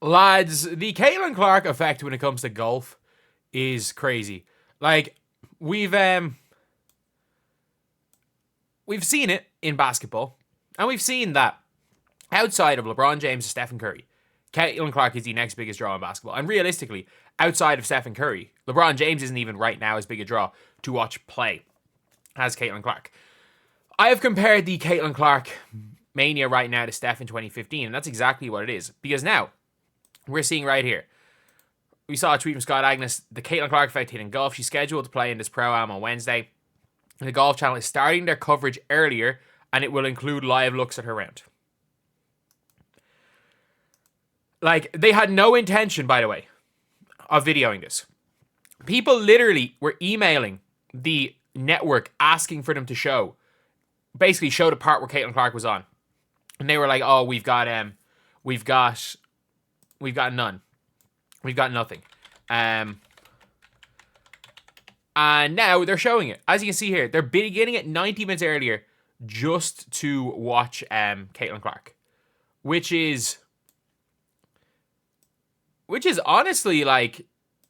Lads, the Caitlin Clark effect when it comes to golf is crazy. Like, we've seen it in basketball, and we've seen that outside of LeBron James and Stephen Curry, Caitlin Clark is the next biggest draw in basketball. And realistically, outside of Stephen Curry, LeBron James isn't even right now as big a draw to watch play as Caitlin Clark. I have compared the Caitlin Clark mania right now to Steph in 2015, and that's exactly what it is. Because now, we're seeing right here, we saw a tweet from Scott Agnes, the Caitlin Clark effect hitting golf. She's scheduled to play in this Pro-Am on Wednesday. The Golf Channel is starting their coverage earlier, and it will include live looks at her round. Like, they had no intention, by the way, of videoing this. People literally were emailing the network asking for them to basically show the part where Caitlin Clark was on. And they were like, oh, we've got none. We've got nothing. And now they're showing it. As you can see here, they're beginning it 90 minutes earlier just to watch Caitlin Clark. Which is honestly, like,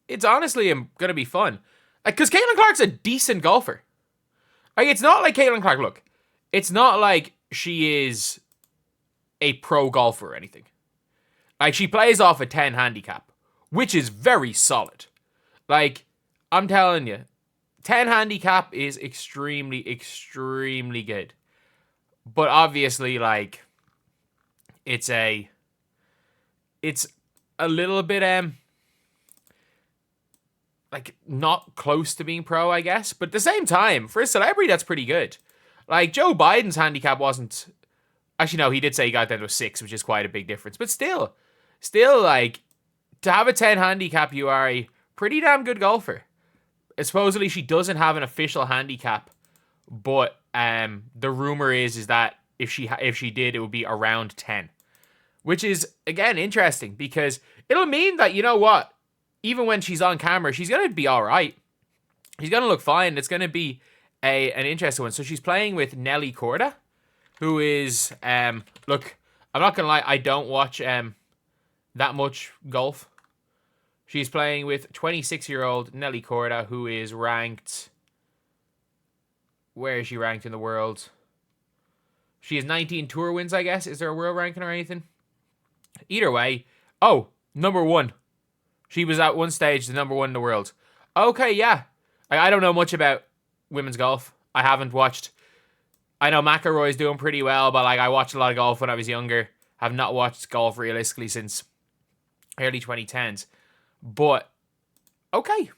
it's honestly going to be fun. Because Caitlin Clark's a decent golfer. Like, it's not like Caitlin Clark, look, it's not like she is a pro golfer or anything. Like, she plays off a 10 handicap, which is very solid. Like, I'm telling you, 10 handicap is extremely, extremely good. But obviously, like, it's a little bit, like, not close to being pro, I guess. But at the same time, for a celebrity, that's pretty good. Like, Joe Biden's handicap wasn't... Actually, no, he did say he got down to a 6, which is quite a big difference. But still, like, to have a 10 handicap, you are a pretty damn good golfer. Supposedly, she doesn't have an official handicap, but the rumor is that if she did, it would be around 10. Which is, again, interesting, because it'll mean that, you know what, even when she's on camera, she's going to be all right. She's going to look fine. It's going to be an interesting one. So she's playing with Nelly Korda, who is, look, I'm not going to lie, I don't watch that much golf. She's playing with 26-year-old Nelly Korda, who is ranked... Where is she ranked in the world? She has 19 tour wins, I guess. Is there a world ranking or anything? Either way. Oh, number 1. She was at one stage the number 1 in the world. Okay, yeah. I don't know much about women's golf. I haven't watched... I know McIlroy's doing pretty well, but like I watched a lot of golf when I was younger. Have not watched golf realistically since early 2010s. But, okay.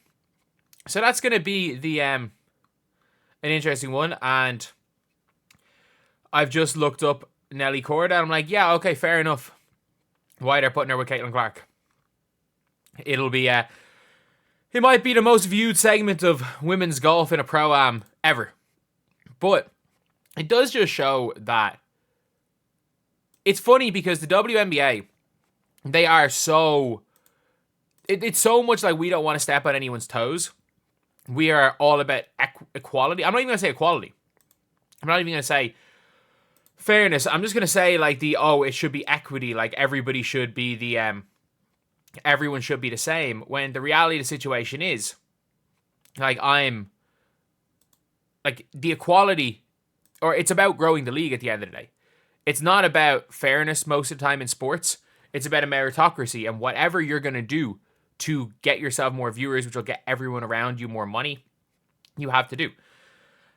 So that's going to be the an interesting one. And I've just looked up Nelly Korda, and I'm like, yeah, okay, fair enough. Why they're putting her with Caitlin Clark. It'll be, it might be the most viewed segment of women's golf in a Pro-Am ever. But it does just show that it's funny because the WNBA, they are so... It's so much like we don't want to step on anyone's toes. We are all about equality. I'm not even going to say equality. I'm not even going to say fairness. I'm just going to say like it should be equity. Like everybody should be everyone should be the same. When the reality of the situation is, like the equality, or it's about growing the league at the end of the day. It's not about fairness most of the time in sports. It's about a meritocracy, and whatever you're going to do to get yourself more viewers, which will get everyone around you more money, you have to do.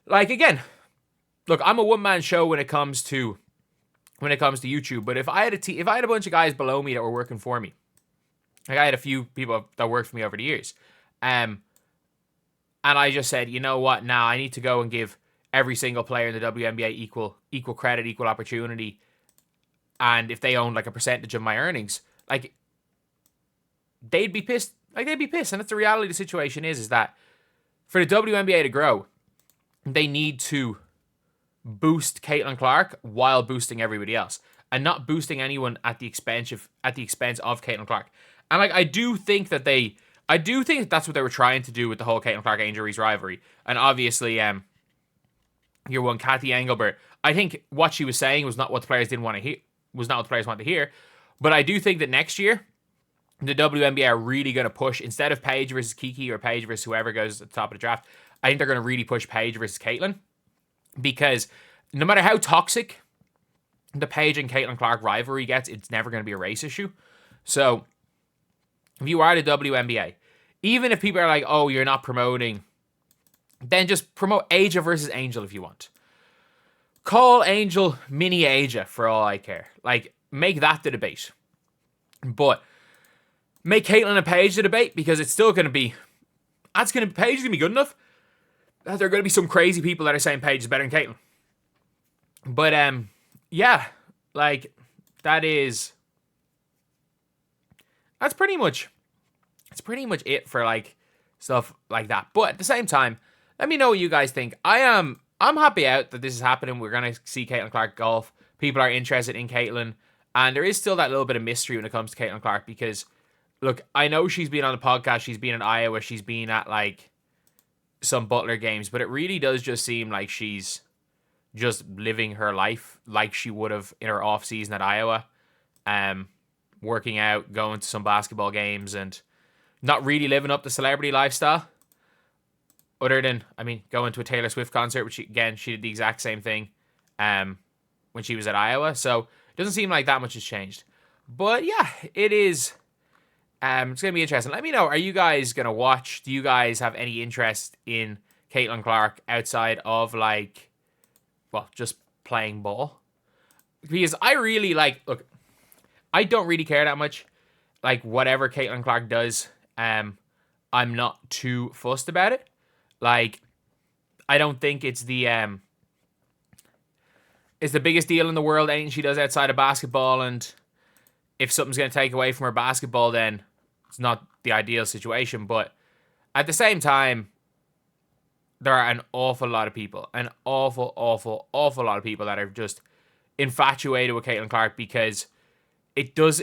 Like, again, look, I'm a one-man show when it comes to YouTube, but if I had a bunch of guys below me that were working for me, like I had a few people that worked for me over the years, and I just said, you know what, now I need to go and give every single player in the WNBA equal credit, equal opportunity, and if they own like a percentage of my earnings, like they'd be pissed. Like they'd be pissed, and that's the reality of the situation is that for the WNBA to grow, they need to boost Caitlin Clark while boosting everybody else, and not boosting anyone at the expense of Caitlin Clark. And like I do think that's what they were trying to do with the whole Caitlin Clark Angel Reese rivalry. And obviously, your one Kathy Engelbert, I think what she was saying was not what the players didn't want to hear. Was not what the players wanted to hear. But I do think that next year, the WNBA are really going to push, instead of Paige versus Kiki or Paige versus whoever goes at the top of the draft, I think they're going to really push Paige versus Caitlin. Because no matter how toxic the Paige and Caitlin Clark rivalry gets, it's never going to be a race issue. So, if you are the WNBA, even if people are like, oh, you're not promoting, then just promote Aja versus Angel if you want. Call Angel Mini Aja for all I care. Like, make that the debate. But make Caitlin and Paige the debate, because it's still going to be, Paige is going to be good enough that there are going to be some crazy people that are saying Paige is better than Caitlin. But, yeah, like, that's pretty much it for, like, stuff like that. But at the same time, let me know what you guys think. I'm happy out that this is happening. We're going to see Caitlin Clark golf. People are interested in Caitlin. And there is still that little bit of mystery when it comes to Caitlin Clark, because, look, I know she's been on the podcast, she's been in Iowa, she's been at, like, some Butler games, but it really does just seem like she's just living her life like she would have in her off season at Iowa, working out, going to some basketball games, and not really living up the celebrity lifestyle. Other than, going to a Taylor Swift concert, which again, she did the exact same thing when she was at Iowa. So it doesn't seem like that much has changed. But yeah, it is. It's going to be interesting. Let me know, are you guys going to watch? Do you guys have any interest in Caitlin Clark outside of, like, well, just playing ball? Because I really, look, I don't really care that much. Like, whatever Caitlin Clark does, I'm not too fussed about it. Like, I don't think it's the biggest deal in the world, anything she does outside of basketball, and if something's going to take away from her basketball, then it's not the ideal situation. But at the same time, there are an awful lot of people, an awful lot of people that are just infatuated with Caitlin Clark, because it does,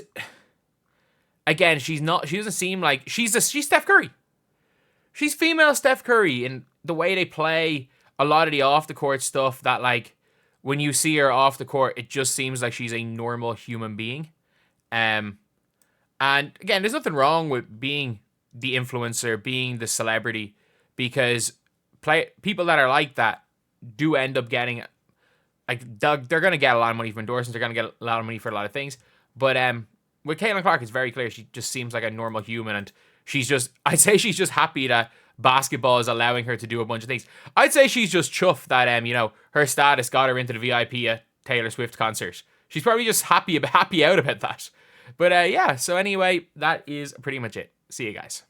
again, she doesn't seem like, she's Steph Curry. She's female Steph Curry in the way they play a lot of the off the court stuff, that, like, when you see her off the court, it just seems like she's a normal human being. And again, there's nothing wrong with being the influencer, being the celebrity, because people that are like that do end up getting, like, they're going to get a lot of money from endorsements, they're going to get a lot of money for a lot of things. But with Caitlin Clark, it's very clear she just seems like a normal human, and I'd say she's just happy that basketball is allowing her to do a bunch of things. I'd say she's just chuffed that, her status got her into the VIP at Taylor Swift concert. She's probably just happy out about that. But yeah, so anyway, that is pretty much it. See you guys.